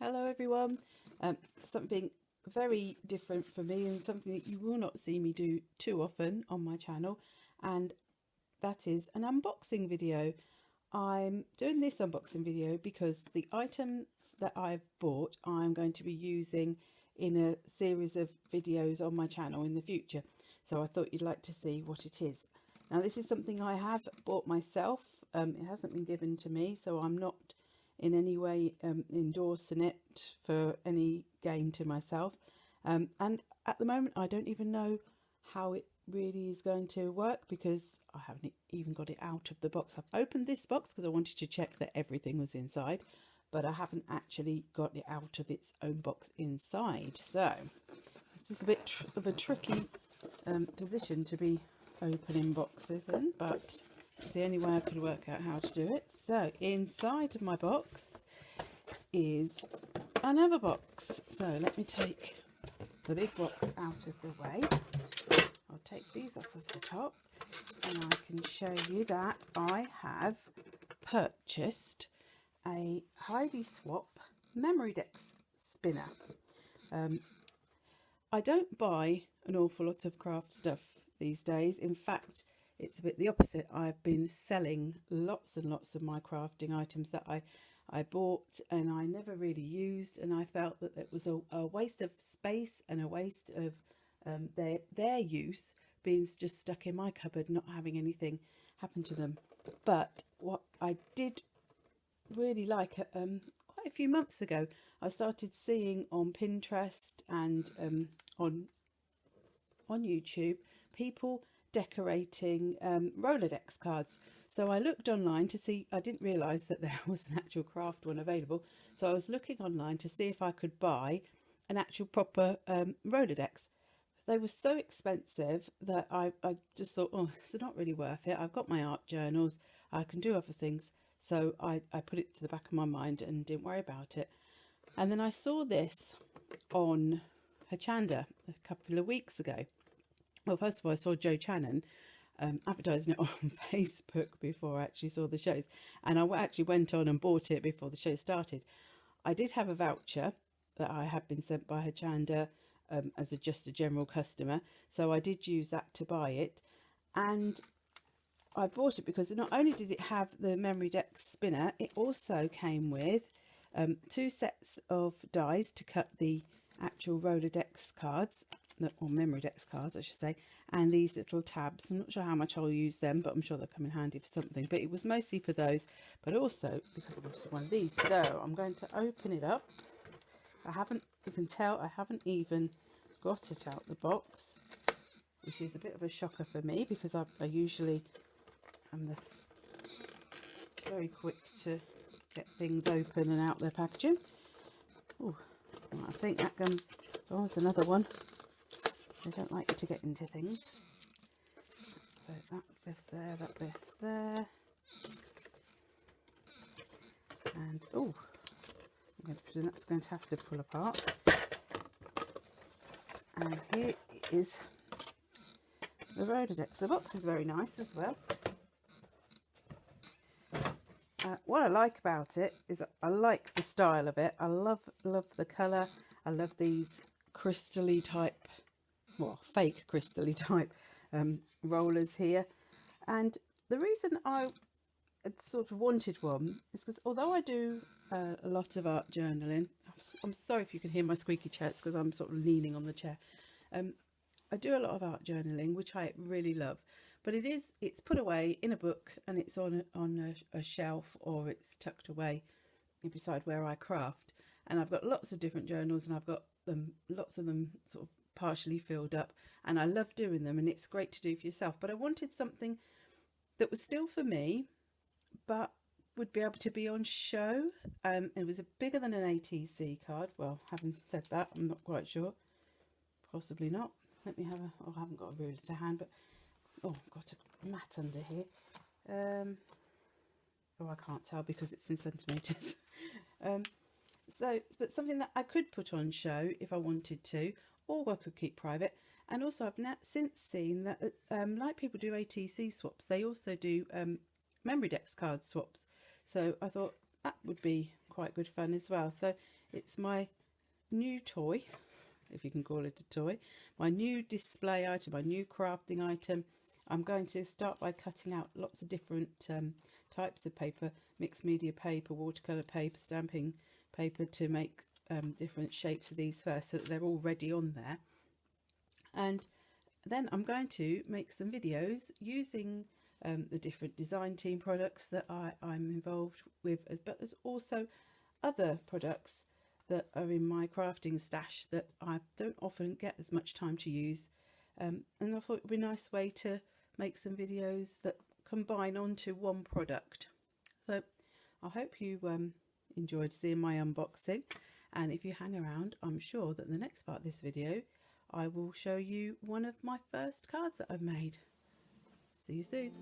Hello everyone. Something very different for me and something that you will not see me do too often on my channel, and that is an unboxing video. I'm doing this unboxing video because the items that I've bought I'm going to be using in a series of videos on my channel in the future. So I thought you'd like to see what it is. Now this is something I have bought myself. It hasn't been given to me, so I'm not in any way endorsing it for any gain to myself. And at the moment I don't even know how it really is going to work because I haven't even got it out of the box. I've opened this box because I wanted to check that everything was inside, but I haven't actually got it out of its own box inside. So this is a bit of a tricky position to be opening boxes in, but it's the only way I could work out how to do it. So inside of my box is another box. So let me take the big box out of the way. I'll take these off of the top and I can show you that I have purchased a Heidi Swap Memorydex spinner. I don't buy an awful lot of craft stuff these days. In fact, it's a bit the opposite. I've been selling lots and lots of my crafting items that I bought and I never really used, and I felt that it was a waste of space and a waste of their use being just stuck in my cupboard, not having anything happen to them. But what I did really like quite a few months ago, I started seeing on Pinterest and on YouTube people decorating Rolodex cards. So I looked online to see, I didn't realise that there was an actual craft one available, so I was looking online to see if I could buy an actual proper Rolodex. They were so expensive that I just thought, oh, it's not really worth it. I've got my art journals, I can do other things. So I put it to the back of my mind and didn't worry about it. And then I saw this on Hochanda a couple of weeks ago. Well, first of all, I saw Joe Channon advertising it on Facebook before I actually saw the shows. And I actually went on and bought it before the show started. I did have a voucher that I had been sent by Hochanda as just a general customer. So I did use that to buy it. And I bought it because not only did it have the Memorydex spinner, it also came with 2 sets of dies to cut the actual Rolodex cards, or Memorydex cards I should say, and these little tabs. I'm not sure how much I'll use them, but I'm sure they'll come in handy for something. But it was mostly for those, but also because I wanted one of these. So I'm going to open it up. You can tell I haven't even got it out the box, which is a bit of a shocker for me because I usually am very quick to get things open and out their packaging. Oh, I think that comes. Oh, there's another one. They don't like you to get into things. So that lifts there, that lifts there. And oh, I'm going to presume that's going to have to pull apart. And here is the Rolodex. The box is very nice as well. What I like about it is I like the style of it. I love the colour. I love these crystally type, well, fake crystally type rollers here. And the reason I sort of wanted one is because although I do a lot of art journaling, I'm sorry if you can hear my squeaky chair, it's because I'm sort of leaning on the chair. I do a lot of art journaling, which I really love, but it's put away in a book and it's on a shelf, or it's tucked away beside where I craft. And I've got lots of different journals, and I've got lots of them sort of partially filled up, and I love doing them, and it's great to do for yourself. But I wanted something that was still for me, but would be able to be on show. It was bigger than an ATC card. Well, having said that, I'm not quite sure. Possibly not. Let me have oh, I haven't got a ruler to hand, but oh, I've got a mat under here. Oh, I can't tell because it's in centimetres. But something that I could put on show if I wanted to, or I could keep private. And also I've since seen that like people do ATC swaps, they also do Memorydex card swaps. So I thought that would be quite good fun as well. So It's my new toy, if you can call it a toy, my new display item, my new crafting item. I'm going to start by cutting out lots of different types of paper, mixed media paper, watercolour paper, stamping paper, to make different shapes of these first, so that they're all ready on there. And then I'm going to make some videos using the different design team products that I'm involved with, but there's also other products that are in my crafting stash that I don't often get as much time to use, and I thought it would be a nice way to make some videos that combine onto one product. So I hope you enjoyed seeing my unboxing, and if you hang around, I'm sure that in the next part of this video I will show you one of my first cards that I've made. See you soon.